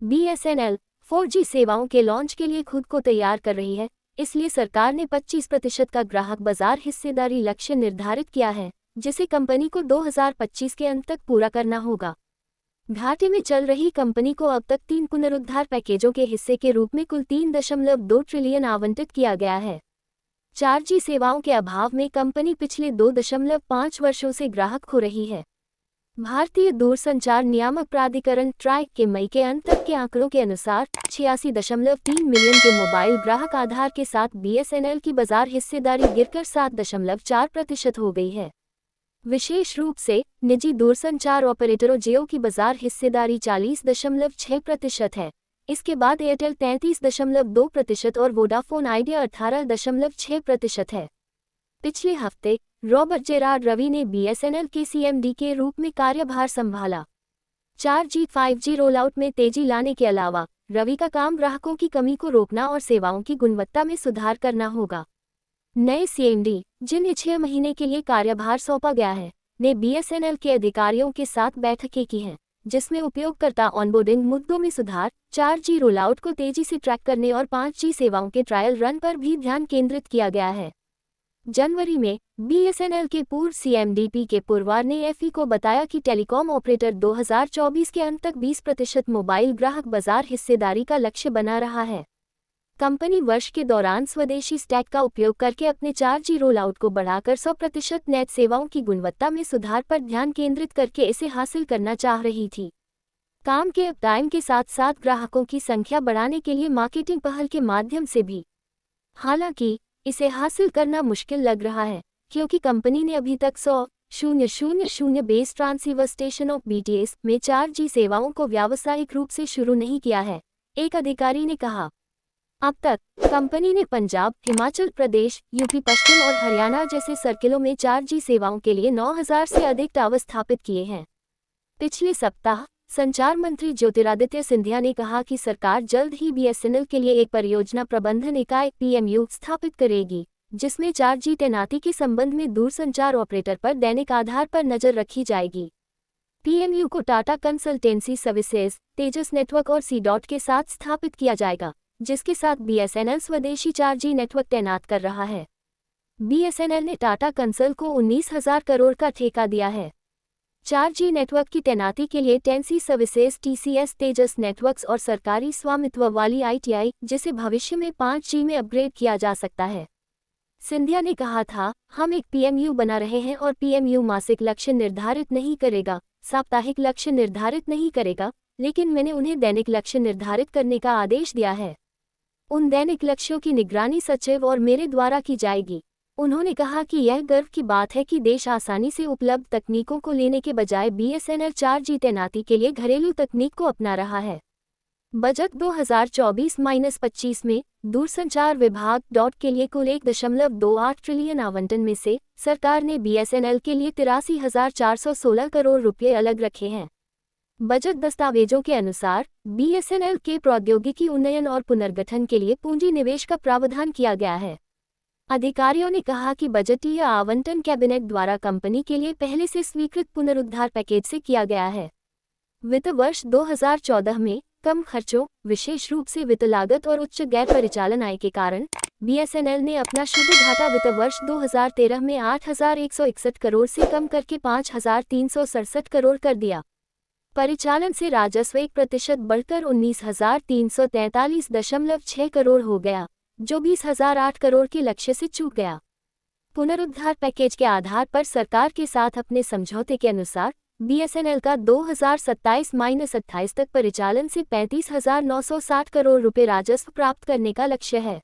BSNL 4G सेवाओं के launch के लिए खुद को तैयार कर रही है, इसलिए सरकार ने 25% का ग्राहक बाजार हिस्सेदारी लक्ष्य निर्धारित किया है, जिसे कंपनी को 2025 के अंत तक पूरा करना होगा। घाटे में चल रही कंपनी को अब तक 3 पुनरुद्धार पैकेजों के हिस्से के रूप में कुल 3.2 ट्रिलियन आवंटित किया गया है। 4G सेवाओं के अभाव में कंपनी पिछले 2.5 वर्षों से ग्राहक खो रही है। भारतीय दूरसंचार नियामक प्राधिकरण ट्राई के मई के अंत तक के आंकड़ों के अनुसार 86.3 मिलियन के मोबाइल ग्राहक आधार के साथ BSNL की बाजार हिस्सेदारी गिरकर 7.4% हो गई है। विशेष रूप से निजी दूरसंचार ऑपरेटरों जियो की बाजार हिस्सेदारी 40.6% है। इसके बाद एयरटेल 33.2% और वोडाफोन आइडिया 18.6% है। पिछले हफ्ते रॉबर्ट जेरार्ड रवि ने BSNL के CMD के रूप में कार्यभार संभाला। 4G 5G रोलआउट में तेजी लाने के अलावा रवि का काम ग्राहकों की कमी को रोकना और सेवाओं की गुणवत्ता में सुधार करना होगा। नए CMD, जिन्हें 6 महीने के लिए कार्यभार सौंपा गया है, ने BSNL के अधिकारियों के साथ बैठकें की हैं, जिसमें उपयोगकर्ता ऑनबोर्डिंग मुद्दों में सुधार, 4G रोलआउट को तेजी से ट्रैक करने और 5G सेवाओं के ट्रायल रन पर भी ध्यान केंद्रित किया गया है। जनवरी में BSNL के पूर्व CMD PK पुरवार ने FE को बताया कि टेलीकॉम ऑपरेटर 2024 के अंत तक 20% मोबाइल ग्राहक बाजार हिस्सेदारी का लक्ष्य बना रहा है। कंपनी वर्ष के दौरान स्वदेशी स्टैक का उपयोग करके अपने 4G रोलआउट को बढ़ाकर 100% नेट सेवाओं की गुणवत्ता में सुधार पर ध्यान केंद्रित करके इसे हासिल करना चाह रही थी। काम के अपटाइम के साथ साथ ग्राहकों की संख्या बढ़ाने के लिए मार्केटिंग पहल के माध्यम से भी। हालांकि इसे हासिल करना मुश्किल लग रहा है, क्योंकि कंपनी ने अभी तक 100,000 base transceiver station of BTS में 4G सेवाओं को व्यावसायिक रूप से शुरू नहीं किया है, एक अधिकारी ने कहा। अब तक कंपनी ने पंजाब, हिमाचल प्रदेश, यूपी पश्चिम और हरियाणा जैसे सर्किलों में 4G सेवाओं के लिए 9,000 से अधिक टावर स्थापित किए हैं। पिछले सप्ताह संचार मंत्री ज्योतिरादित्य सिंधिया ने कहा कि सरकार जल्द ही BSNL के लिए एक परियोजना प्रबंधन इकाई PMU स्थापित करेगी, जिसमें 4G तैनाती के संबंध में दूरसंचार ऑपरेटर पर दैनिक आधार पर नजर रखी जाएगी। PMU को टाटा कंसल्टेंसी सर्विसेज, तेजस नेटवर्क और C. के साथ स्थापित किया जाएगा, जिसके साथ BSNL स्वदेशी 4G नेटवर्क तैनात कर रहा है। BSNL ने टाटा कंसल को 19,000 करोड़ का ठेका दिया है। 4G नेटवर्क की तैनाती के लिए टेंसी सर्विसेज TCS, तेजस नेटवर्क्स और सरकारी स्वामित्व वाली ITI, जिसे भविष्य में 5G में अपग्रेड किया जा सकता है। सिंधिया ने कहा था, हम एक PMU बना रहे हैं और PMU मासिक लक्ष्य निर्धारित नहीं करेगा, साप्ताहिक लक्ष्य निर्धारित नहीं करेगा, लेकिन मैंने उन्हें दैनिक लक्ष्य निर्धारित करने का आदेश दिया है। उन दैनिक लक्ष्यों की निगरानी सचिव और मेरे द्वारा की जाएगी। उन्होंने कहा कि यह गर्व की बात है कि देश आसानी से उपलब्ध तकनीकों को लेने के बजाय BSNL 4G तैनाती के लिए घरेलू तकनीक को अपना रहा है। बजट 2024-25 में दूरसंचार विभाग के लिए कुल 1.28 ट्रिलियन आवंटन में से सरकार ने BSNL के लिए 83,416 करोड़ रुपये अलग रखे हैं। बजट दस्तावेजों के अनुसार BSNL के प्रौद्योगिकी उन्नयन और पुनर्गठन के लिए पूंजी निवेश का प्रावधान किया गया है। अधिकारियों ने कहा कि बजटीय आवंटन कैबिनेट द्वारा कंपनी के लिए पहले से स्वीकृत पुनरुद्धार पैकेज से किया गया है। वित्त वर्ष 2014 में कम खर्चों, विशेष रूप से वित्त लागत और उच्च गैर परिचालन आय के कारण BSNL ने अपना शुद्ध घाटा वित्त वर्ष 2013 में 8,161 करोड़ से कम करके 5,367 करोड़ कर दिया। परिचालन से राजस्व 1% बढ़कर 19,343.6 करोड़ हो गया, जो 20,008 करोड़ के लक्ष्य से चूक गया। पुनरुद्धार पैकेज के आधार पर सरकार के साथ अपने समझौते के अनुसार BSNL का 2027-28 तक परिचालन से 35,960 करोड़ रुपए राजस्व प्राप्त करने का लक्ष्य है।